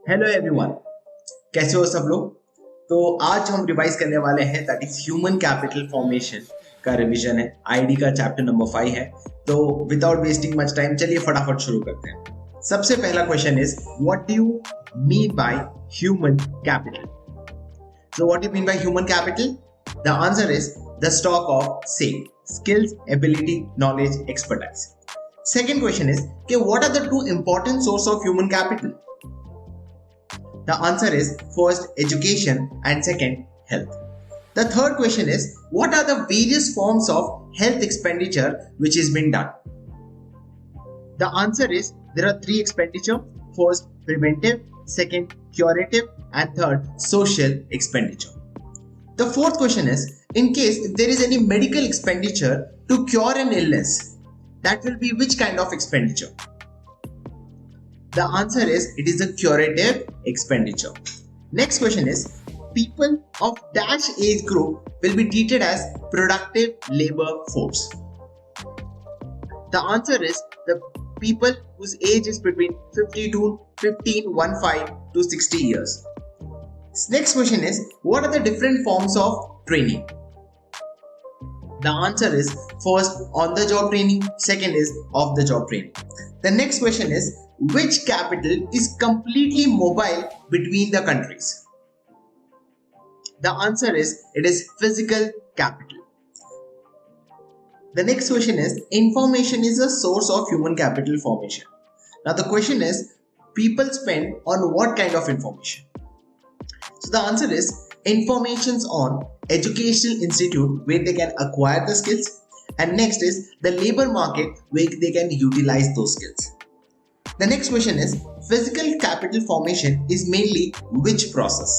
Hello everyone, कैसे हो सब लोग। तो आज हम रिवाइज करने वाले हैं that is human capital formation का रिवीजन है। आईडी का चैप्टर नंबर 5 है। तो विदाउट वेस्टिंग मच टाइम चलिए फटाफट शुरू करते हैं। सबसे पहला question is what do you mean by human capital. So what do you mean by human capital? The answer is the stock of same skills, ability, knowledge, expertise. Second question is okay, what are the two important source of human capital? The answer is first education and second health. The third question is what are the various forms of health expenditure which is being done? The answer is there are three expenditure. First preventive, second curative and third social expenditure. The fourth question is in case if there is any medical expenditure to cure an illness, that will be which kind of expenditure? The answer is it is a curative expenditure. Next question is people of dash age group will be treated as productive labor force. The answer is the people whose age is between 50 to 15 to 60 years. Next question is what are the different forms of training? The answer is first on the job training, second is off the job training. The next question is which capital is completely mobile between the countries? The answer is it is physical capital. The next question is information is a source of human capital formation. Now the question is people spend on what kind of information? So the answer is informations on educational institute where they can acquire the skills, and next is the labor market where they can utilize those skills. The next question is physical capital formation is mainly which process?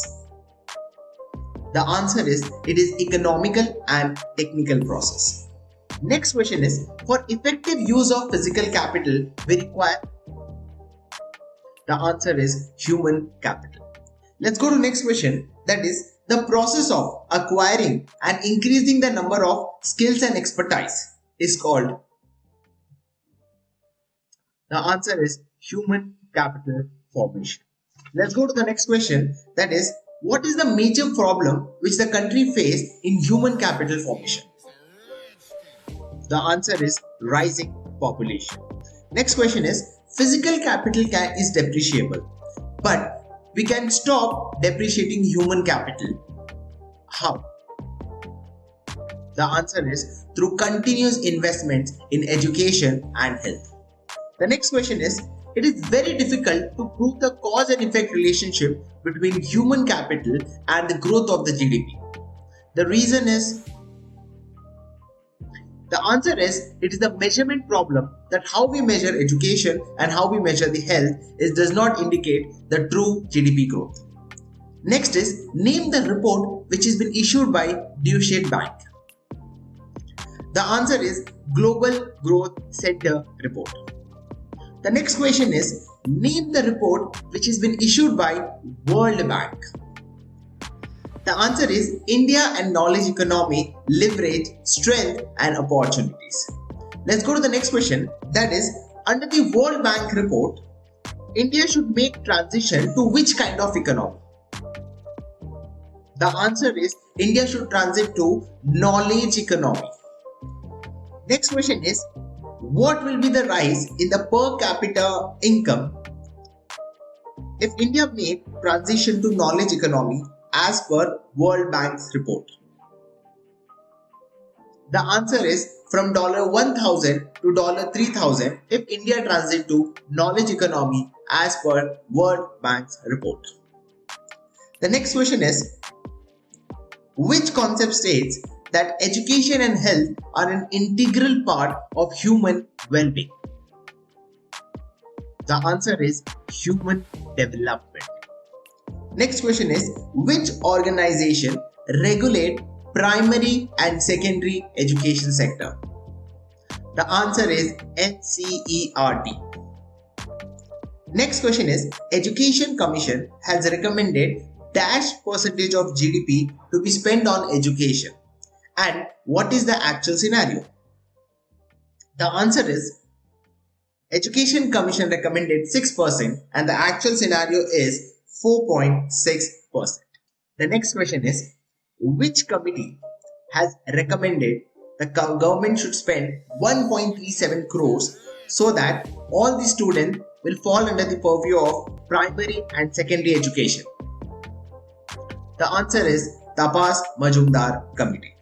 The answer is it is economical and technical process. Next question is for effective use of physical capital we require. The answer is human capital. Let's go to next question, that is the process of acquiring and increasing the number of skills and expertise is called. The answer is human capital formation. Let's go to the next question, that is what is the major problem which the country face in human capital formation? The answer is rising population. Next question is physical capital is depreciable, but we can stop depreciating human capital. How? The answer is through continuous investments in education and health. The next question is it is very difficult to prove the cause and effect relationship between human capital and the growth of the GDP. The reason is the answer is it is the measurement problem that how we measure education and how we measure the health does not indicate the true GDP growth. Next is name the report which has been issued by Deutsche Bank. The answer is Global Growth Center report. The next question is name the report which has been issued by World Bank. The answer is India and knowledge economy leverage strength and opportunities. Let's go to the next question, that is under the World Bank report, India should make transition to which kind of economy? The answer is India should transit to knowledge economy. Next question is what will be the rise in the per capita income if India made transition to knowledge economy as per World Bank's report? The answer is from $1,000 to $3,000 if India transit to knowledge economy as per World Bank's report. The next question is which concept states that education and health are an integral part of human well-being? The answer is human development. Next question is which organization regulate primary and secondary education sector? The answer is NCERT. Next question is Education Commission has recommended dash percentage of GDP to be spent on education, and what is the actual scenario? The answer is Education Commission recommended 6% and the actual scenario is 4.6%. The next question is, which committee has recommended the government should spend 1.37 crores so that all the students will fall under the purview of primary and secondary education? The answer is Tapas Majumdar Committee.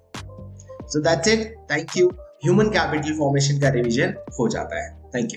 So that's it. Thank you. Human capital formation का revision हो जाता है. Thank you.